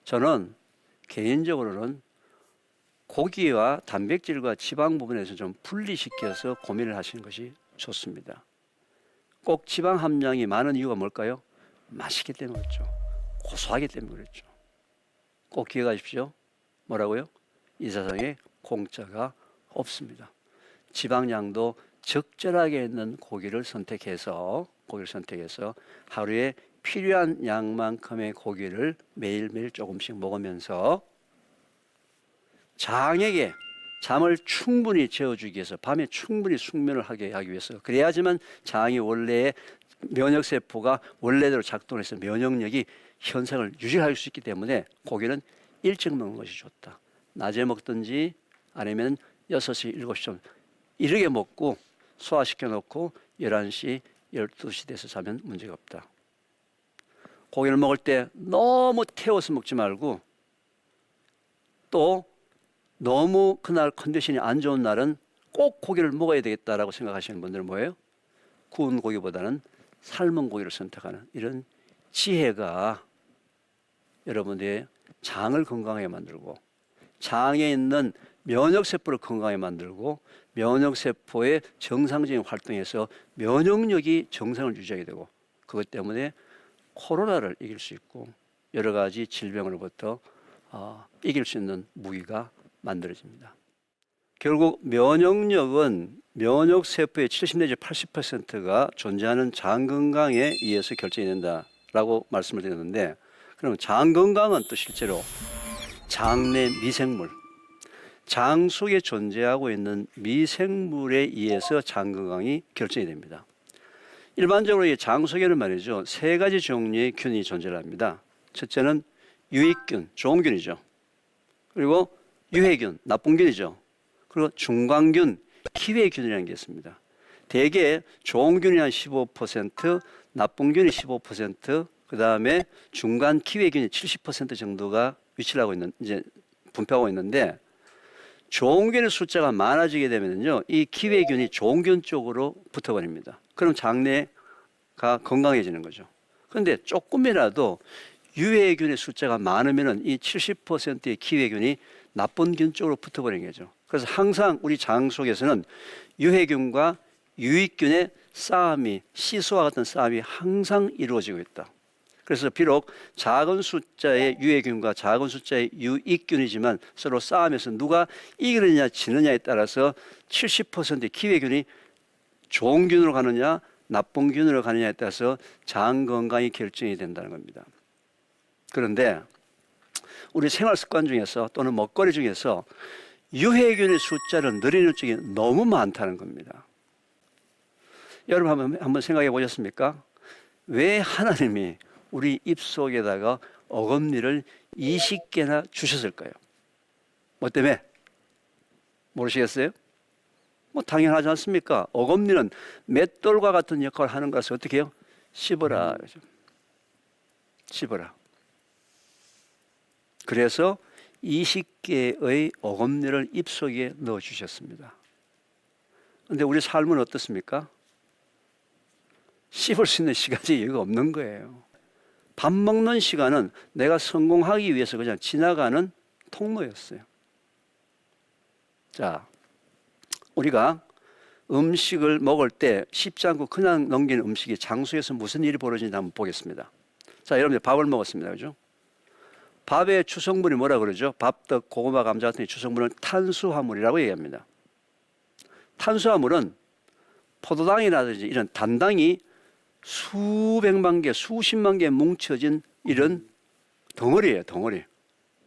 저는 개인적으로는 고기와 단백질과 지방 부분에서 좀 분리시켜서 고민을 하시는 것이 좋습니다. 꼭 지방 함량이 많은 이유가 뭘까요? 맛있기 때문에 그렇죠. 고소하기 때문에 그렇죠. 꼭 기억하십시오. 뭐라고요? 이 세상에 공짜가 없습니다. 지방량도 적절하게 있는 고기를 선택해서 하루에 필요한 양만큼의 고기를 매일매일 조금씩 먹으면서 장에게 잠을 충분히 재워주기 위해서 밤에 충분히 숙면을 하게 하기 위해서 그래야지만 장이 원래의 면역세포가 원래대로 작동해서 면역력이 현상을 유지할 수 있기 때문에 고기는 일찍 먹는 것이 좋다. 낮에 먹든지 아니면 6시, 7시쯤 이르게 먹고 소화시켜 놓고 11시, 12시 돼서 자면 문제가 없다. 고기를 먹을 때 너무 태워서 먹지 말고 또 너무 그날 컨디션이 안 좋은 날은 꼭 고기를 먹어야 되겠다라고 생각하시는 분들은 뭐예요? 구운 고기보다는 삶은 고기를 선택하는 이런 지혜가 여러분들의 장을 건강하게 만들고 장에 있는 면역세포를 건강하게 만들고 면역세포의 정상적인 활동에서 면역력이 정상을 유지하게 되고 그것 때문에 코로나를 이길 수 있고 여러 가지 질병으로부터 이길 수 있는 무기가 만들어집니다. 결국 면역력은 면역세포의 70 내지 80%가 존재하는 장 건강에 의해서 결정이 된다라고 말씀을 드렸는데 그러면 장 건강은 또 실제로 장내 미생물, 장 속에 존재하고 있는 미생물에 의해서 장 건강이 결정이 됩니다. 일반적으로 이 장 속에는 말이죠 3가지 종류의 균이 존재합니다. 첫째는 유익균, 좋은 균이죠. 그리고 유해균, 나쁜 균이죠. 그리고 중간균, 기회균이라는 게 있습니다. 대개 좋은 균이 한 15%, 나쁜 균이 15%, 그 다음에 중간 기회균이 70% 정도가 위치를 하고 있는, 이제 분포하고 있는데, 좋은 균의 숫자가 많아지게 되면요, 이 기회균이 좋은 균 쪽으로 붙어버립니다. 그럼 장내가 건강해지는 거죠. 그런데 조금이라도 유해균의 숫자가 많으면은 이 70%의 기회균이 나쁜 균 쪽으로 붙어버리는 거죠. 그래서 항상 우리 장 속에서는 유해균과 유익균의 싸움이, 시소와 같은 싸움이 항상 이루어지고 있다. 그래서 비록 작은 숫자의 유해균과 작은 숫자의 유익균이지만 서로 싸움에서 누가 이기느냐 지느냐에 따라서 70%의 기회균이 좋은 균으로 가느냐 나쁜 균으로 가느냐에 따라서 장 건강이 결정이 된다는 겁니다. 그런데 우리 생활 습관 중에서 또는 먹거리 중에서 유해균의 숫자를 늘리는 쪽이 너무 많다는 겁니다. 여러분 한번 생각해 보셨습니까? 왜 하나님이 우리 입속에다가 어금니를 20개나 주셨을까요? 뭐 때문에? 모르시겠어요? 뭐 당연하지 않습니까? 어금니는 맷돌과 같은 역할을 하는 것을 어떻게 해요? 씹어라. 씹어라. 그래서 20개의 어금니를 입속에 넣어주셨습니다. 그런데 우리 삶은 어떻습니까? 씹을 수 있는 시간이 여기가 없는 거예요. 밥 먹는 시간은 내가 성공하기 위해서 그냥 지나가는 통로였어요. 자, 우리가 음식을 먹을 때 씹지 않고 그냥 넘기는 음식이 장소에서 무슨 일이 벌어지는지 한번 보겠습니다. 자, 여러분들 밥을 먹었습니다. 그죠? 밥의 주성분이 뭐라 그러죠? 밥떡, 고구마, 감자 같은 주성분은 탄수화물이라고 얘기합니다. 탄수화물은 포도당이라든지 이런 단당이 수백만 개, 수십만 개 뭉쳐진 이런 덩어리예요, 덩어리.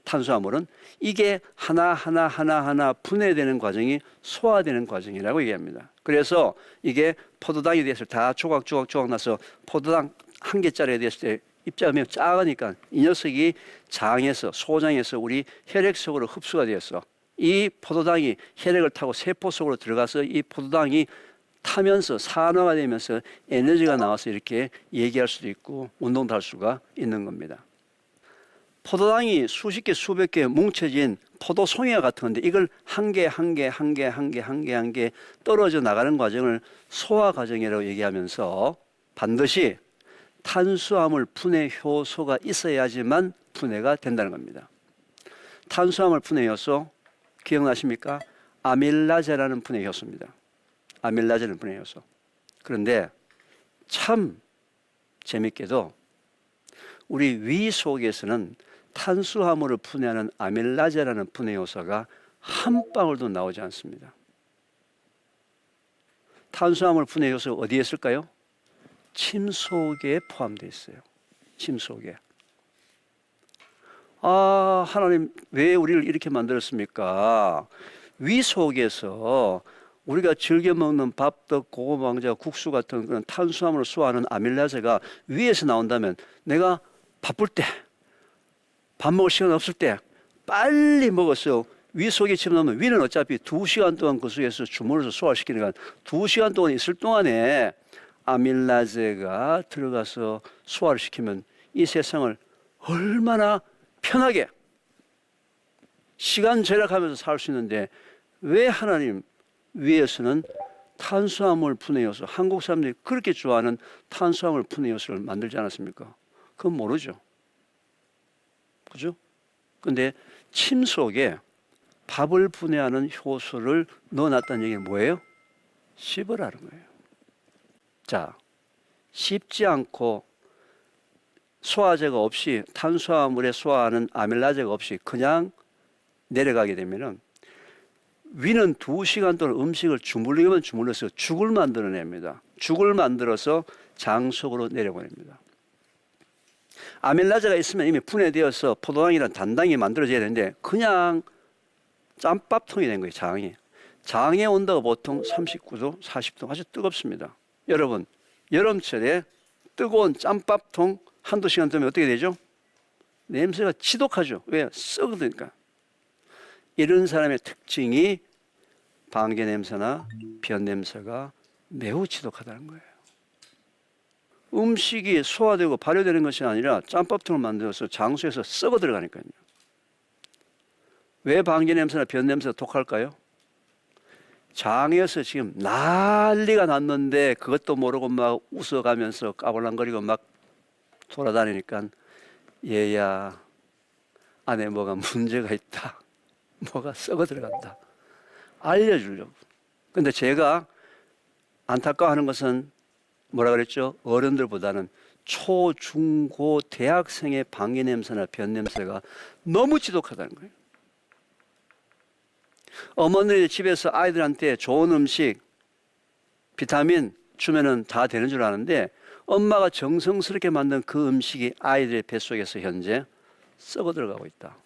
탄수화물은 이게 하나하나 분해되는 과정이 소화되는 과정이라고 얘기합니다. 그래서 이게 포도당이 됐을 때 다 조각 나서 포도당 한 개짜리에 됐을 때 입자가 작으니까 이 녀석이 장에서 소장에서 우리 혈액 속으로 흡수가 되었어. 이 포도당이 혈액을 타고 세포 속으로 들어가서 이 포도당이 타면서 산화가 되면서 에너지가 나와서 이렇게 얘기할 수도 있고 운동도 할 수가 있는 겁니다. 포도당이 수십 개 수백 개 뭉쳐진 포도송이와 같은 건데 이걸 한 개 떨어져 나가는 과정을 소화 과정이라고 얘기하면서 반드시 탄수화물 분해 효소가 있어야지만 분해가 된다는 겁니다. 탄수화물 분해 효소 기억나십니까? 아밀라제라는 분해 효소입니다. 아밀라제는 분해 효소. 그런데 참 재밌게도 우리 위 속에서는 탄수화물을 분해하는 아밀라제라는 분해 효소가 한 방울도 나오지 않습니다. 탄수화물 분해 효소 어디에 있을까요? 침 속에 포함되어 있어요. 침 속에. 아, 하나님 왜 우리를 이렇게 만들었습니까? 위 속에서 우리가 즐겨 먹는 밥떡, 고구마 왕자, 국수 같은 그런 탄수화물을 소화하는 아밀라제가 위에서 나온다면 내가 바쁠 때, 밥 먹을 시간 없을 때 빨리 먹어서 위 속에 집어넣으면 위는 어차피 2시간 동안 그 속에서 주물러서 소화시키니까 2시간 동안 있을 동안에 아밀라제가 들어가서 소화를 시키면 이 세상을 얼마나 편하게 시간 절약하면서 살 수 있는데 왜 하나님 위에서는 탄수화물 분해 요소, 한국 사람들이 그렇게 좋아하는 탄수화물 분해 요소를 만들지 않았습니까? 그건 모르죠. 그죠? 근데 침 속에 밥을 분해하는 효소를 넣어놨다는 얘기는 뭐예요? 씹으라는 거예요. 자, 씹지 않고 소화제가 없이 탄수화물에 소화하는 아밀라제가 없이 그냥 내려가게 되면은 위는 2시간 동안 음식을 주물르기만 주물러서 죽을 만들어냅니다. 죽을 만들어서 장 속으로 내려보냅니다. 아밀라제가 있으면 이미 분해되어서 포도당이란 단당이 만들어져야 되는데 그냥 짬밥통이 된 거예요. 장이. 장의 온도가 보통 39도, 40도 아주 뜨겁습니다. 여러분 여름철에 뜨거운 짬밥통 한두 시간 되면 어떻게 되죠? 냄새가 지독하죠. 왜? 썩으니까. 이런 사람의 특징이 방개 냄새나 변 냄새가 매우 지독하다는 거예요. 음식이 소화되고 발효되는 것이 아니라 짬밥통을 만들어서 장소에서 썩어 들어가니까요. 왜 방개 냄새나 변 냄새가 독할까요? 장에서 지금 난리가 났는데 그것도 모르고 막 웃어가면서 까불랑거리고 막 돌아다니니까 얘야 안에 뭐가 문제가 있다. 뭐가 썩어 들어간다. 알려주려고. 근데 제가 안타까워하는 것은 뭐라 그랬죠? 어른들보다는 초, 중, 고, 대학생의 방귀 냄새나 변 냄새가 너무 지독하다는 거예요. 어머니들 집에서 아이들한테 좋은 음식, 비타민 주면은 다 되는 줄 아는데 엄마가 정성스럽게 만든 그 음식이 아이들의 뱃속에서 현재 썩어 들어가고 있다.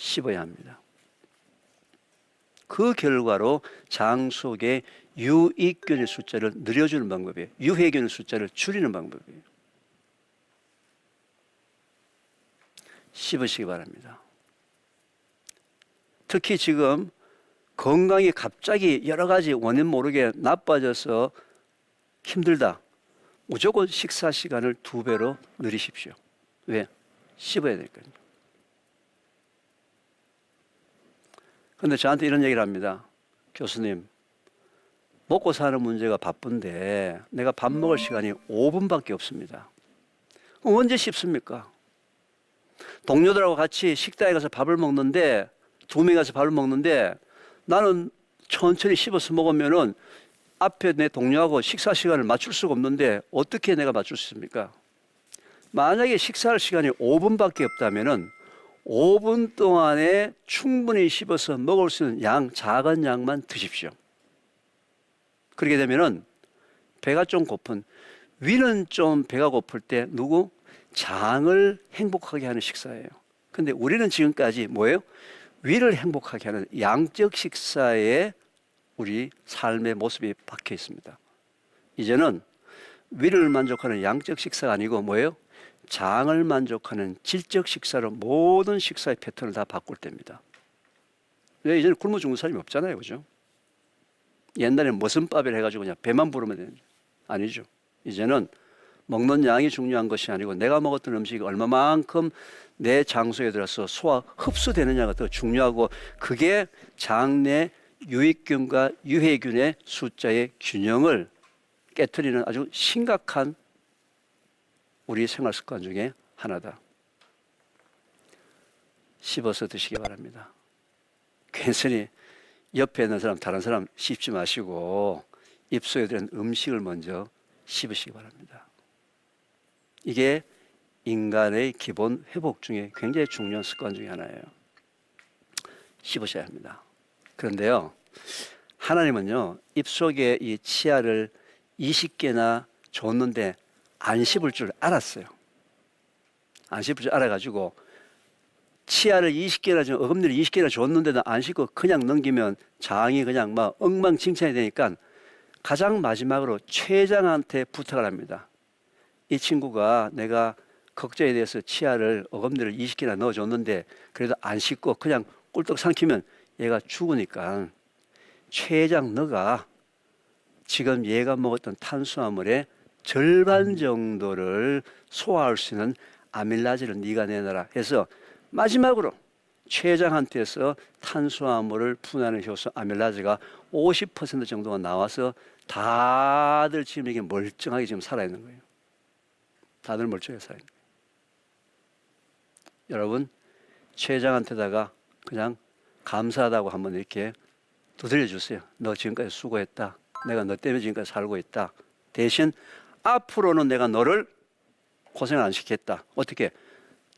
씹어야 합니다. 그 결과로 장 속에 유익균의 숫자를 늘려주는 방법이에요. 유해균의 숫자를 줄이는 방법이에요. 씹으시기 바랍니다. 특히 지금 건강이 갑자기 여러 가지 원인 모르게 나빠져서 힘들다. 무조건 식사 시간을 2배로 늘리십시오. 왜? 씹어야 되니까요. 그런데 저한테 이런 얘기를 합니다. 교수님, 먹고 사는 문제가 바쁜데 내가 밥 먹을 시간이 5분밖에 없습니다. 언제 씹습니까? 동료들하고 같이 식당에 가서 밥을 먹는데 2명이 가서 밥을 먹는데 나는 천천히 씹어서 먹으면은 앞에 내 동료하고 식사 시간을 맞출 수가 없는데 어떻게 내가 맞출 수 있습니까? 만약에 식사할 시간이 5분밖에 없다면은 5분 동안에 충분히 씹어서 먹을 수 있는 양, 작은 양만 드십시오. 그렇게 되면은 배가 좀 고픈, 위는 좀 배가 고플 때 누구? 장을 행복하게 하는 식사예요. 근데 우리는 지금까지 뭐예요? 위를 행복하게 하는 양적 식사에 우리 삶의 모습이 박혀 있습니다. 이제는 위를 만족하는 양적 식사가 아니고 뭐예요? 장을 만족하는 질적 식사로 모든 식사의 패턴을 다 바꿀 때입니다. 왜? 이제는 굶어 죽는 사람이 없잖아요. 그죠? 옛날에는 무슨 밥을 해가지고 그냥 배만 부르면 되는 아니죠. 이제는 먹는 양이 중요한 것이 아니고 내가 먹었던 음식이 얼마만큼 내 장소에 들어서 소화 흡수되느냐가 더 중요하고 그게 장내 유익균과 유해균의 숫자의 균형을 깨트리는 아주 심각한 우리 생활 습관 중에 하나다. 씹어서 드시기 바랍니다. 괜히 옆에 있는 사람, 다른 사람 씹지 마시고 입속에 들은 음식을 먼저 씹으시기 바랍니다. 이게 인간의 기본 회복 중에 굉장히 중요한 습관 중에 하나예요. 씹으셔야 합니다. 그런데요, 하나님은요, 입속에 이 치아를 20개나 줬는데 안 씹을 줄 알았어요. 안 씹을 줄 알아가지고 치아를 20개나 좀 어금니를 20개나 줬는데도 안 씹고 그냥 넘기면 장이 그냥 막 엉망진창이 되니까 가장 마지막으로 췌장한테 부탁을 합니다. 이 친구가 내가 걱정에 대해서 치아를 어금니를 20개나 넣어줬는데 그래도 안 씹고 그냥 꿀떡 삼키면 얘가 죽으니까 췌장 너가 지금 얘가 먹었던 탄수화물의 절반 정도를 소화할 수 있는 아밀라제를 네가 내놔라 해서 마지막으로 췌장한테서 탄수화물을 분해하는 효소 아밀라제가 50% 정도가 나와서 다들 지금 이게 멀쩡하게 지금 살아있는 거예요. 다들 멀쩡하게 살아있는 거예요. 여러분, 췌장한테다가 그냥 감사하다고 한번 이렇게 두드려 주세요. 너 지금까지 수고했다. 내가 너 때문에 지금까지 살고 있다. 대신 앞으로는 내가 너를 고생을 안 시켰다. 어떻게?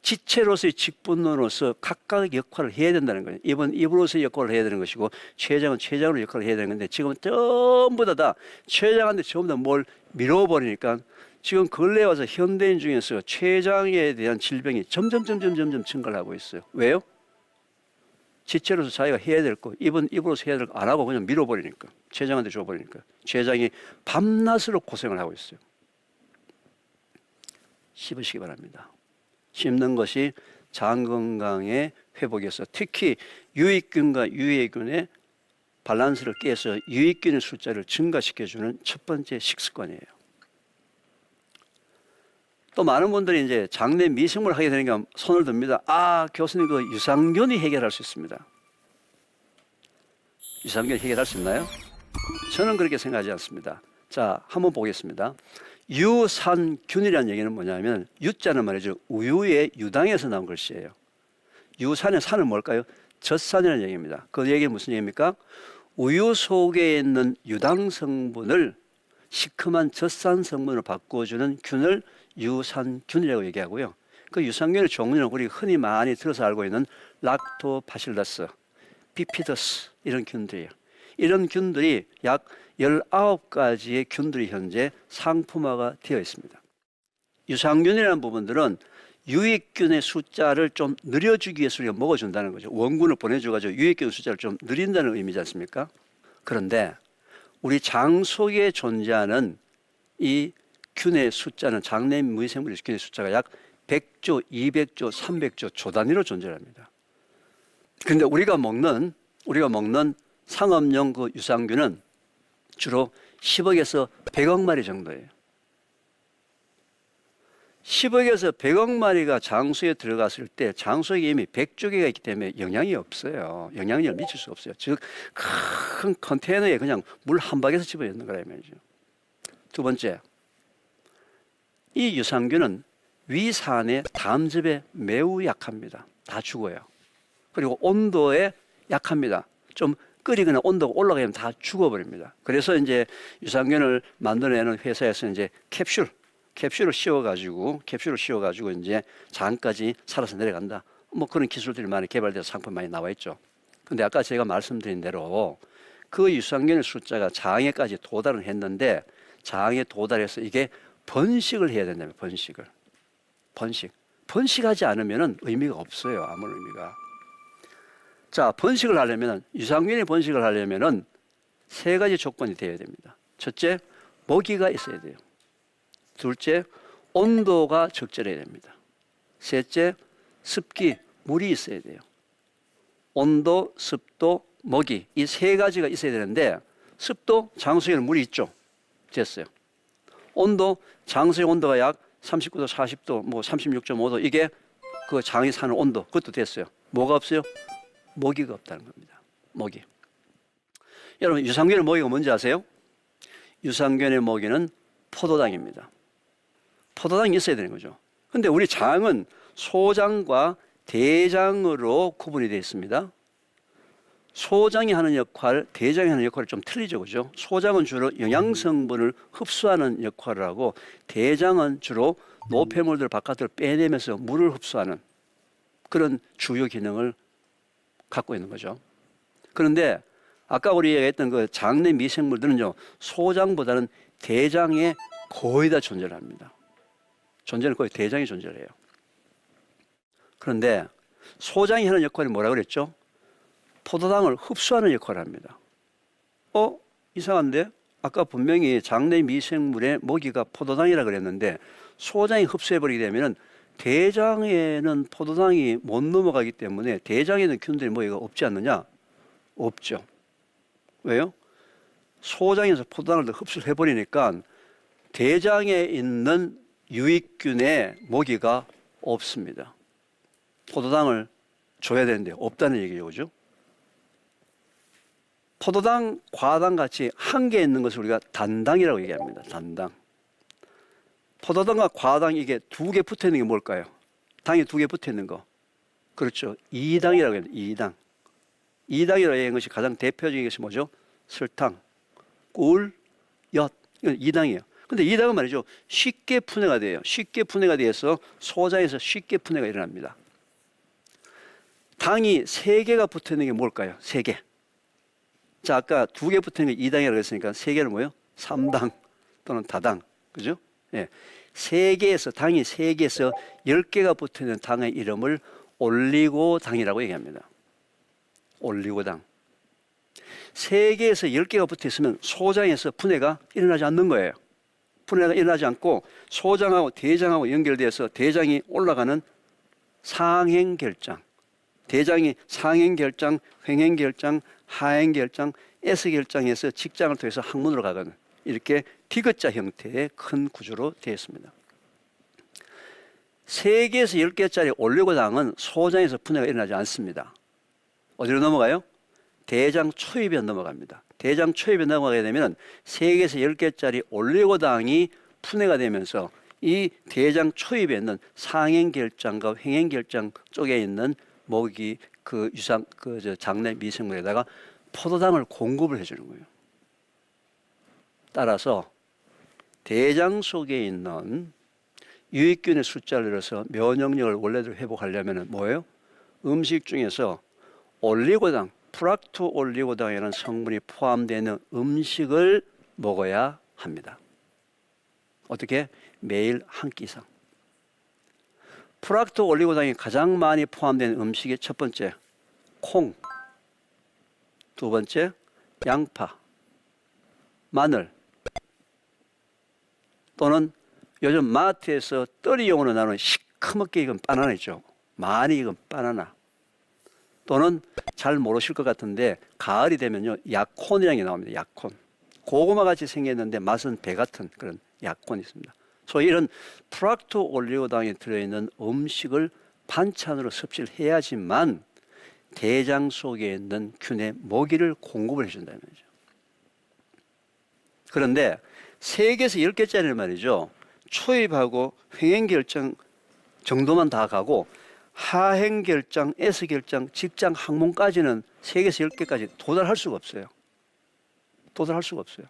지체로서의 직분으로서 각각의 역할을 해야 된다는 거예요. 입은 입으로서의 역할을 해야 되는 것이고 췌장은 췌장으로 역할을 해야 되는 건데 지금은 전부 다 췌장한테 전부 다 뭘 밀어버리니까 지금 근래에 와서 현대인 중에서 췌장에 대한 질병이 점점 증가를 하고 있어요. 왜요? 지체로서 자기가 해야 될 거, 입은 입으로서 해야 될 거 안 하고 그냥 밀어버리니까, 췌장한테 줘버리니까 췌장이 밤낮으로 고생을 하고 있어요. 씹으시기 바랍니다. 씹는 것이 장 건강의 회복에서 특히 유익균과 유해균의 밸런스를 깨서 유익균의 숫자를 증가시켜주는 첫 번째 식습관이에요. 또 많은 분들이 이제 장내 미생물을 하게 되니까 손을 듭니다. 아, 교수님, 그 유산균이 해결할 수 있습니다. 유산균이 해결할 수 있나요? 저는 그렇게 생각하지 않습니다. 자, 한번 보겠습니다. 유산균이라는 얘기는 뭐냐면 유자는 말이죠. 우유의 유당에서 나온 글씨예요. 유산의 산은 뭘까요? 젖산이라는 얘기입니다. 그 얘기는 무슨 얘기입니까? 우유 속에 있는 유당 성분을 시큼한 젖산 성분으로 바꿔주는 균을 유산균이라고 얘기하고요. 그 유산균의 종류는 우리 흔히 많이 들어서 알고 있는 락토바실러스, 비피더스 이런 균들이에요. 이런 균들이 약 19가지의 균들이 현재 상품화가 되어 있습니다. 유산균이라는 부분들은 유익균의 숫자를 좀 늘려주기 위해서 우리가 먹어준다는 거죠. 원군을 보내줘가지고 유익균 숫자를 좀 늘린다는 의미지 않습니까? 그런데 우리 장 속에 존재하는 이 균의 숫자는 장내 미생물의 균의 숫자가 약 100조, 200조, 300조 조 단위로 존재합니다. 그런데 우리가 먹는 상업용 그 유산균은 주로 10억에서 100억 마리 정도예요. 10억에서 100억 마리가 장수에 들어갔을 때 장수에 이미 100조개가 있기 때문에 영향이 없어요. 영향력을 미칠 수 없어요. 즉, 큰 컨테이너에 그냥 물 한 박에서 집어넣는 거라 말이죠. 두 번째, 이 유산균은 위산의 담즙에 매우 약합니다. 다 죽어요. 그리고 온도에 약합니다. 좀 끓이거나 온도가 올라가면 다 죽어버립니다. 그래서 이제 유산균을 만들어내는 회사에서 이제 캡슐을 씌워가지고 이제 장까지 살아서 내려간다. 뭐 그런 기술들이 많이 개발돼서 상품 많이 나와 있죠. 근데 아까 제가 말씀드린 대로 그 유산균의 숫자가 장에까지 도달을 했는데 장에 도달해서 이게 번식을 해야 된다면 번식하지 않으면은 의미가 없어요. 아무런 의미가. 자, 번식을 하려면 유산균이 번식을 하려면은 세 가지 조건이 되어야 됩니다. 첫째, 먹이가 있어야 돼요. 둘째, 온도가 적절해야 됩니다. 셋째, 습기, 물이 있어야 돼요. 온도, 습도, 먹이 이 세 가지가 있어야 되는데 습도, 장수에는 물이 있죠. 됐어요. 온도, 장수의 온도가 약 39도, 40도, 뭐 36.5도 이게 그 장이 사는 온도 그것도 됐어요. 뭐가 없어요? 먹이가 없다는 겁니다. 먹이. 여러분, 유산균의 먹이가 뭔지 아세요? 유산균의 먹이는 포도당입니다. 포도당이 있어야 되는 거죠. 근데 우리 장은 소장과 대장으로 구분이 되어 있습니다. 소장이 하는 역할, 대장이 하는 역할이 좀 틀리죠, 그죠? 소장은 주로 영양성분을 흡수하는 역할을 하고, 대장은 주로 노폐물들 바깥으로 빼내면서 물을 흡수하는 그런 주요 기능을 갖고 있는 거죠. 그런데 아까 우리가 했던 그 장내 미생물들은요, 소장보다는 대장에 거의 다 존재를 합니다. 존재는 거의 대장이 존재를 해요. 그런데 소장이 하는 역할이 뭐라고 그랬죠? 포도당을 흡수하는 역할을 합니다. 이상한데? 아까 분명히 장내 미생물의 먹이가 포도당이라 그랬는데 소장이 흡수해버리게 되면 대장에는 포도당이 못 넘어가기 때문에 대장에는 균들이 먹이가 없지 않느냐? 없죠. 왜요? 소장에서 포도당을 흡수를 해버리니까 대장에 있는 유익균의 먹이가 없습니다. 포도당을 줘야 되는데 없다는 얘기죠, 그죠? 포도당, 과당 같이 한 개 있는 것을 우리가 단당이라고 얘기합니다. 단당. 포도당과 과당 이게 두 개 붙어 있는 게 뭘까요? 당이 두 개 붙어 있는 거. 그렇죠. 이당이라고 해요. 이당. 이당이라고 하는 것이 가장 대표적인 것이 뭐죠? 설탕, 꿀, 엿. 이건 이당이에요. 근데 이당은 말이죠. 쉽게 분해가 돼요. 쉽게 분해가 돼서 소장에서 쉽게 분해가 일어납니다. 당이 세 개가 붙어 있는 게 뭘까요? 세 개. 자, 아까 두 개 붙어 있는 게 이당이라고 했으니까 세 개는 뭐예요? 삼당 또는 다당. 그죠? 예. 세 개에서, 당이 세 개에서 10개가 붙어 있는 당의 이름을 올리고당이라고 얘기합니다. 올리고당. 세 개에서 10개가 붙어 있으면 소장에서 분해가 일어나지 않는 거예요. 분해가 일어나지 않고 소장하고 대장하고 연결돼서 대장이 올라가는 상행결장. 대장이 상행결장, 횡행결장, 하행결장, S결장에서 직장을 통해서 항문으로 가거든. 이렇게 디귿자 형태의 큰 구조로 되어 있습니다. 3개에서 10개짜리 올리고당은 소장에서 분해가 일어나지 않습니다. 어디로 넘어가요? 대장 초입에 넘어갑니다. 대장 초입에 넘어가게 되면 3개에서 10개짜리 올리고당이 분해가 되면서 이 대장 초입에 있는 상행결장과 횡행결장 쪽에 있는 먹이 장내 미생물에다가 포도당을 공급을 해주는 거예요. 따라서 대장 속에 있는 유익균의 숫자를 늘려서 면역력을 원래대로 회복하려면 뭐예요? 음식 중에서 올리고당, 프락토 올리고당이라는 성분이 포함되는 음식을 먹어야 합니다. 어떻게? 매일 한 끼 이상. 프락토 올리고당이 가장 많이 포함된 음식이 첫 번째, 콩. 두 번째, 양파, 마늘. 또는 요즘 마트에서 떨이용으로 나오는 시커멓게 익은 바나나 있죠. 많이 익은 바나나. 또는 잘 모르실 것 같은데 가을이 되면요, 약혼이라는 게 나옵니다. 약혼. 고구마 같이 생겼는데 맛은 배 같은 그런 약혼이 있습니다. 소위 이런 프락토 올리고당이 들어있는 음식을 반찬으로 섭취를 해야지만 대장 속에 있는 균의 먹이를 공급을 해준다는 거죠. 그런데 3개에서 10개짜리는 말이죠. 초입하고 횡행결장 정도만 다 가고 하행결장, S결장, 직장 항문까지는 3개에서 10개까지 도달할 수가 없어요. 도달할 수가 없어요.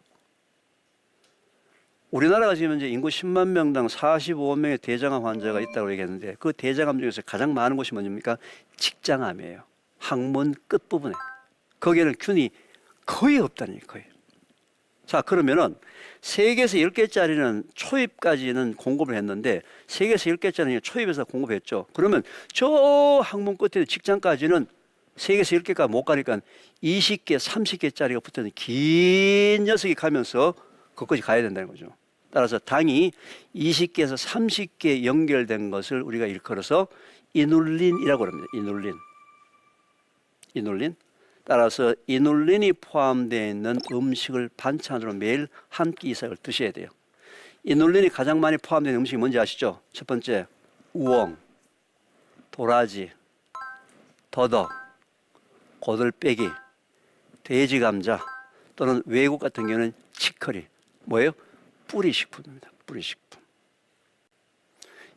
우리나라가 지금 이제 인구 10만 명당 45명의 대장암 환자가 있다고 얘기했는데 그 대장암 중에서 가장 많은 곳이 뭡니까? 직장암이에요. 항문 끝부분에. 거기에는 균이 거의 없다니, 거의. 자, 그러면은 3개에서 10개짜리는 초입까지는 공급을 했는데 3개에서 10개짜리는 초입에서 공급했죠. 그러면 저 항문 끝에 직장까지는 3개에서 10개까지 못 가니까 20개, 30개짜리가 붙어있는 긴 녀석이 가면서 거기까지 가야 된다는 거죠. 따라서 당이 20개에서 30개 연결된 것을 우리가 일컬어서 이눌린이라고 합니다. 이눌린. 따라서 이눌린이 포함되어 있는 음식을 반찬으로 매일 한 끼 이상을 드셔야 돼요. 이눌린이 가장 많이 포함된 음식이 뭔지 아시죠? 첫 번째, 우엉, 도라지, 더덕, 고들빼기, 돼지 감자 또는 외국 같은 경우는 치커리. 뭐예요? 뿌리식품입니다. 뿌리식품.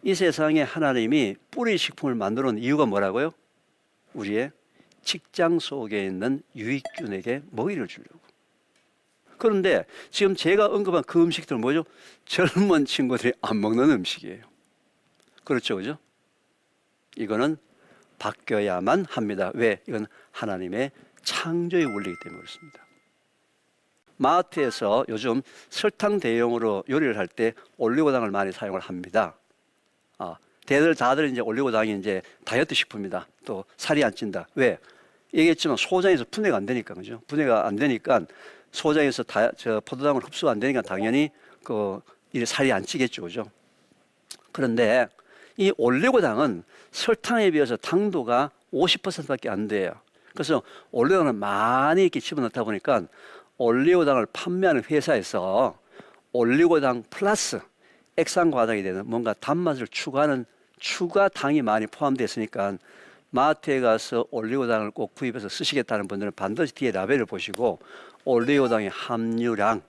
이 세상에 하나님이 뿌리 식품을 만들어 놓은 이유가 뭐라고요? 우리의 직장 속에 있는 유익균에게 먹이를 주려고. 그런데 지금 제가 언급한 그 음식들은 뭐죠? 젊은 친구들이 안 먹는 음식이에요. 그렇죠, 그죠? 이거는 바뀌어야만 합니다. 왜? 이건 하나님의 창조의 원리이기 때문에 그렇습니다. 마트에서 요즘 설탕 대용으로 요리를 할 때 올리고당을 많이 사용을 합니다. 다들 이제 올리고당이 이제 다이어트 식품이다. 또 살이 안 찐다. 왜? 얘기했지만 소장에서 분해가 안 되니까, 그죠? 분해가 안 되니까 소장에서 포도당을 흡수가 안 되니까 당연히 이 살이 안 찌겠죠, 그죠? 그런데 이 올리고당은 설탕에 비해서 당도가 50%밖에 안 돼요. 그래서 올리고당을 많이 이렇게 집어넣다 보니까 올리고당을 판매하는 회사에서 올리고당 플러스 액상과당이 되는 뭔가 단맛을 추가하는 추가 당이 많이 포함되어 있으니까 마트에 가서 올리고당을 꼭 구입해서 쓰시겠다는 분들은 반드시 뒤에 라벨을 보시고 올리고당의 함유량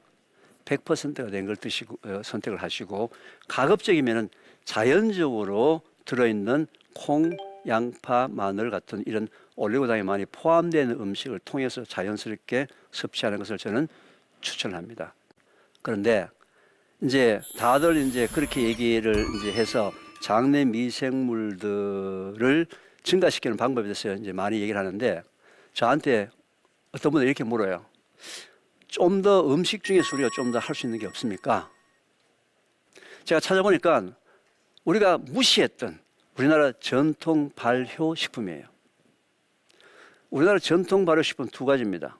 100%가 된 걸 드시고 선택을 하시고, 가급적이면은 자연적으로 들어있는 콩, 양파, 마늘 같은 이런 올리고당이 많이 포함되는 음식을 통해서 자연스럽게 섭취하는 것을 저는 추천합니다. 그런데 이제 다들 이제 그렇게 얘기를 이제 해서 장내 미생물들을 증가시키는 방법에 대해서 이제 많이 얘기를 하는데, 저한테 어떤 분들이 이렇게 물어요. 좀 더 음식 중에서 우리가 좀 더 할 수 있는 게 없습니까? 제가 찾아보니까 우리가 무시했던 우리나라 전통 발효 식품이에요. 우리나라 전통 발효 식품 두 가지입니다.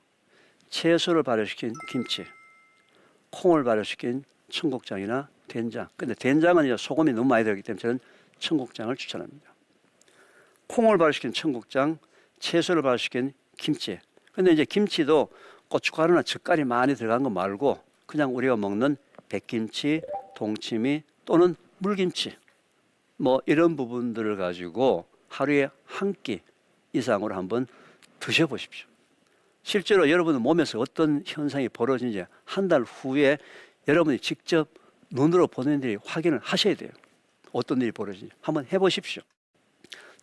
채소를 발효시킨 김치, 콩을 발효시킨 청국장이나 된장. 근데 된장은 이제 소금이 너무 많이 들어가기 때문에 저는 청국장을 추천합니다. 콩을 발효시킨 청국장, 채소를 발효시킨 김치. 근데 이제 김치도 고춧가루나 젓갈이 많이 들어간 거 말고 그냥 우리가 먹는 백김치, 동치미 또는 물김치 뭐 이런 부분들을 가지고 하루에 한 끼 이상으로 한번 드셔보십시오. 실제로 여러분 몸에서 어떤 현상이 벌어지는지 한 달 후에 여러분이 직접 눈으로 보는 일이 확인을 하셔야 돼요. 어떤 일이 벌어지는지 한번 해보십시오.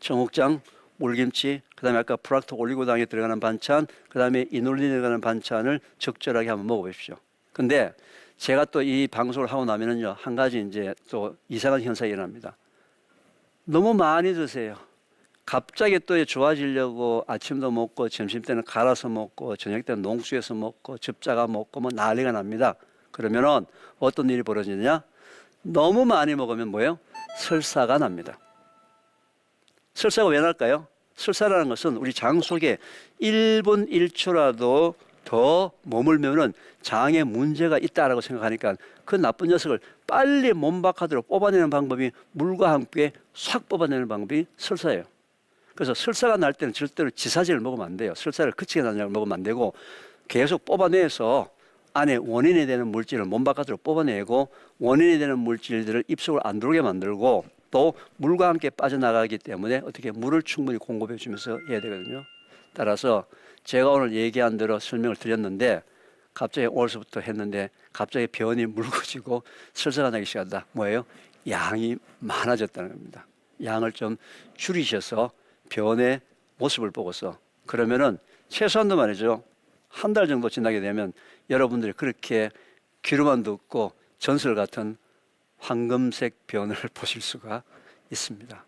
청국장, 물김치, 그다음에 아까 프락토 올리고당에 들어가는 반찬, 그다음에 이놀린에 들어가는 반찬을 적절하게 한번 먹어보십시오. 근데 제가 또 이 방송을 하고 나면은요, 한 가지 이제 또 이상한 현상이 일어납니다. 너무 많이 드세요. 갑자기 또 좋아지려고 아침도 먹고 점심 때는 갈아서 먹고 저녁 때는 농수에서 먹고 접자가 먹고 뭐 난리가 납니다. 그러면은 어떤 일이 벌어지느냐? 너무 많이 먹으면 뭐예요? 설사가 납니다. 설사가 왜 날까요? 설사라는 것은 우리 장 속에 1분 1초라도 더 머물면은 장에 문제가 있다라고 생각하니까 그 나쁜 녀석을 빨리 몸 바깥으로 뽑아내는 방법이, 물과 함께 싹 뽑아내는 방법이 설사예요. 그래서 설사가 날 때는 절대로 지사제를 먹으면 안 돼요. 설사를 그치게 나는 약을 먹으면 안 되고 계속 뽑아내서 안에 원인이 되는 물질을 몸 바깥으로 뽑아내고 원인이 되는 물질들을 입속으로 안 들어오게 만들고 또 물과 함께 빠져나가기 때문에 어떻게 물을 충분히 공급해 주면서 해야 되거든요. 따라서 제가 오늘 얘기한 대로 설명을 드렸는데 갑자기 오늘서부터 했는데 갑자기 변이 묽어지고 설사가 나기 시작한다. 뭐예요? 양이 많아졌다는 겁니다. 양을 좀 줄이셔서 변의 모습을 보고서, 그러면은 최소한도 말이죠, 한 달 정도 지나게 되면 여러분들이 그렇게 귀로만 듣고 전설 같은 황금색 변을 보실 수가 있습니다.